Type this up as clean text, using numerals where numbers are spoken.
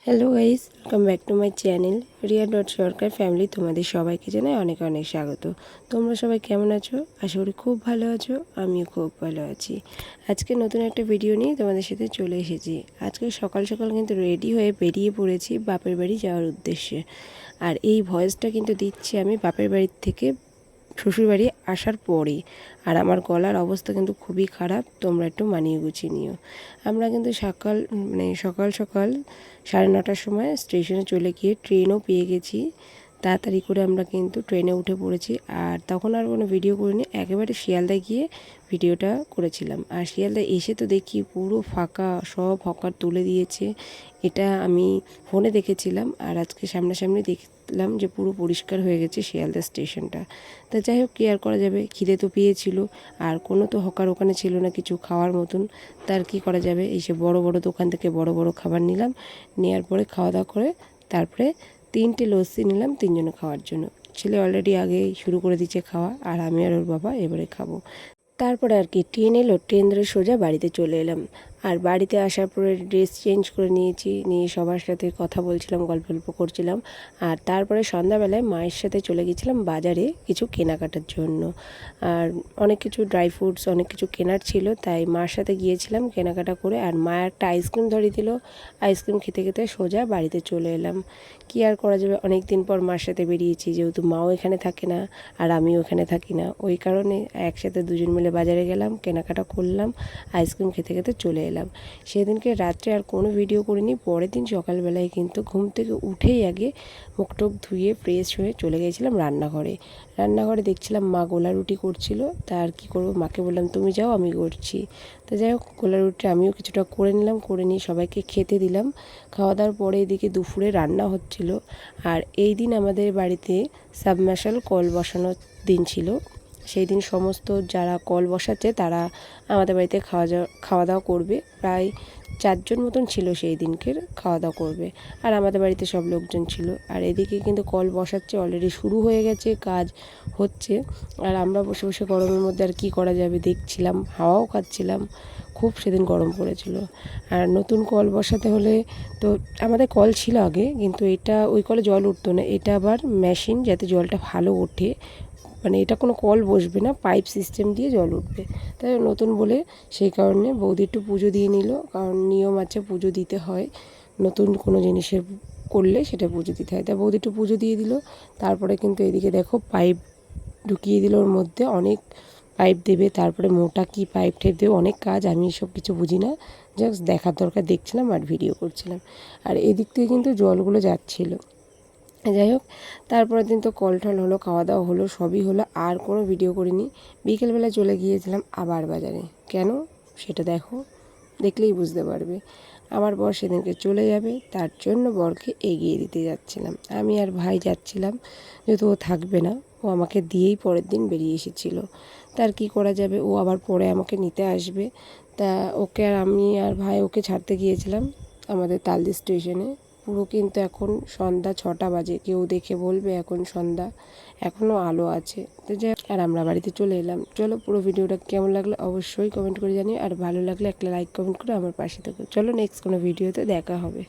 Hello guys, welcome back to my channel Riya dot Sarkar family. তোমাদের সবাইকে জানাই অনেক অনেক স্বাগত। তোমরা সবাই কেমন আছো? আশা করি খুব ভালো আছো। আমিও খুব ভালো আছি। আজকে নতুন একটা ভিডিও নিয়ে তোমাদের সাথে চলে এসেছি। আজকে সকাল সকাল কিন্তু রেডি হয়ে বেরিয়ে পড়েছি বাপের বাড়ি যাওয়ার উদ্দেশ্যে। আর এই ভয়েসটা কিন্তু দিচ্ছি আমি বাপের বাড়ির থেকে শ্বশুরবাড়ি আসার পরে। আর আমার গলার অবস্থা কিন্তু খুবই খারাপ, তোমরা একটু মানিয়ে গুছিয়ে নিও। আমরা কিন্তু সকাল সকাল 9:30টার সময় স্টেশনে চলে গিয়ে ট্রেনও পেয়ে গেছি। তাড়াতাড়ি করে আমরা কিন্তু ট্রেনে উঠে পড়েছি। আর তখন আর কোনো ভিডিও করিনি, একেবারে শিয়ালদায় গিয়ে ভিডিওটা করেছিলাম। আর শিয়ালদায় এসে তো দেখি পুরো ফাঁকা, সব হকার তুলে দিয়েছে। এটা আমি ফোনে দেখেছিলাম, আর আজকে সামনাসামনি দেখলাম যে পুরো পরিষ্কার হয়ে গেছে শিয়ালদা স্টেশনটা। তা যাই হোক, কি আর করা যাবে, খিদে তো পেয়েছিল। আর কোনো তো হকার ওখানে ছিল না কিছু খাওয়ার মতন। তার কি করা যাবে, এই সে বড় বড় দোকান থেকে বড় বড় খাবার নিলাম। নেওয়ার পরে খাওয়া দাওয়া করে তারপরে 3টে লস্যি নিলাম 3জনে খাওয়ার জন্য। ছেলে অলরেডি আগেই শুরু করে দিচ্ছে খাওয়া, আর আমি আর ওর বাবা এবারে খাবো। তারপরে আর কি ট্রেন এলো, ট্রেন ধরে সোজা বাড়িতে চলে এলাম। আর বাড়িতে আসার পরে ড্রেস চেঞ্জ করে নিয়ে সবার সাথে কথা বলছিলাম, গল্প করছিলাম। আর তারপরে সন্ধ্যাবেলায় মায়ের সাথে চলে গেছিলাম বাজারে কিছু কেনাকাটার জন্য। আর অনেক কিছু ড্রাই ফ্রুটস অনেক কিছু কেনার ছিল, তাই মার সাথে গিয়েছিলাম কেনাকাটা করে। আর মা একটা আইসক্রিম ধরিয়ে দিল, আইসক্রিম খেতে খেতে সোজা বাড়িতে চলে এলাম। কি আর করা যাবে, অনেক দিন পর মার সাথে বেরিয়েছি, যেহেতু মাও এখানে থাকে না আর আমিও এখানে থাকি না, ওই কারণে একসাথে দুজন মিলে বাজারে গেলাম, কেনাকাটা করলাম, আইসক্রিম খেতে খেতে চলে এলাম। সেদিনকে রাত্রে আর কোনো ভিডিও করিনি। পরের দিন সকালবেলায় কিন্তু ঘুম থেকে উঠেই আগে মুখ টুক ধুয়ে ফ্রেশ হয়ে চলে গিয়েছিলাম রান্নাঘরে দেখছিলাম মা গোলা রুটি করছিল। তা আর কী করবো, মাকে বললাম তুমি যাও, আমি করছি। তো যাই হোক, গোলা রুটি আমিও কিছুটা করে নিলাম, করে নিয়ে সবাইকে খেতে দিলাম। খাওয়া দাওয়ার পরে এদিকে দুপুরে রান্না হচ্ছিল। আর এই দিন আমাদের বাড়িতে সাবমার্শাল কল বসানোর দিন ছিল। সেই দিন সমস্ত যারা কল বসাচ্ছে তারা আমাদের বাড়িতে খাওয়া দাওয়া করবে। প্রায় 4জন মতন ছিল সেই দিনকের, খাওয়া দাওয়া করবে। আর আমাদের বাড়িতে সব লোকজন ছিল। আর এদিকে কিন্তু কল বসাচ্ছে, অলরেডি শুরু হয়ে গেছে, কাজ হচ্ছে। আর আমরা বসে বসে গরমের মধ্যে আর কী করা যাবে দেখছিলাম, হাওয়াও খাচ্ছিলাম। খুব সেদিন গরম পড়েছিল। আর নতুন কল বসাতে হলে তো আমাদের কল ছিল আগে, কিন্তু এটা ওই কলে জল উঠতো না, এটা আবার মেশিন, যাতে জলটা ভালো ওঠে। মানে এটা কোনো কল বসবে না, পাইপ সিস্টেম দিয়ে জল উঠবে। তাই নতুন বলে সেই কারণে বৌদি একটু পুজো দিয়ে নিল, কারণ নিয়ম আছে পুজো দিতে হয়, নতুন কোনো জিনিসের করলে সেটা পুজো দিতে হয়। তাই বৌদি একটু পুজো দিয়ে দিল। তারপরে কিন্তু এদিকে দেখো পাইপ ঢুকিয়ে দিল, ওর মধ্যে অনেক পাইপ দেবে, তারপরে মোটা কি পাইপ ঠেপ দেবে, অনেক কাজ। আমি এসব কিছু বুঝি না, জাস্ট দেখার দরকার দেখছিলাম আর ভিডিও করছিলাম। আর এদিক থেকে কিন্তু জলগুলো যাচ্ছিলো। যাই হোক, তারপরের দিন তো কল টল হলো, খাওয়া দাওয়া হলো, সবই হলো, আর কোনো ভিডিও করিনি। বিকেলবেলা চলে গিয়েছিলাম আবার বাজারে। কেন সেটা দেখলেই বুঝতে পারবে। আমার বর সেদিনকে চলে যাবে, তার জন্য বরকে এগিয়ে দিতে যাচ্ছিলাম। আমি আর ভাই যাচ্ছিলাম, যেহেতু ও থাকবে না, ও আমাকে দিয়েই পরের দিন বেরিয়ে এসেছিলো। তার কি করা যাবে, ও আবার পরে আমাকে নিতে আসবে। তা ওকে আর আমি আর ভাই ওকে ছাড়তে গিয়েছিলাম আমাদের তালদি স্টেশনে। পুরো কিন্তু এখন সন্ধ্যা 6টা বাজে, কেউ দেখে বলবে এখন সন্ধ্যা, এখনও আলো আছে। তো যাই, আর আমরা বাড়িতে চলে এলাম। চলো, পুরো ভিডিওটা কেমন লাগলো অবশ্যই কমেন্ট করে জানিও, আর ভালো লাগলে একটা লাইক কমেন্ট করে আমার পাশে থেকো। চলো, নেক্সট কোনো ভিডিওতে দেখা হবে।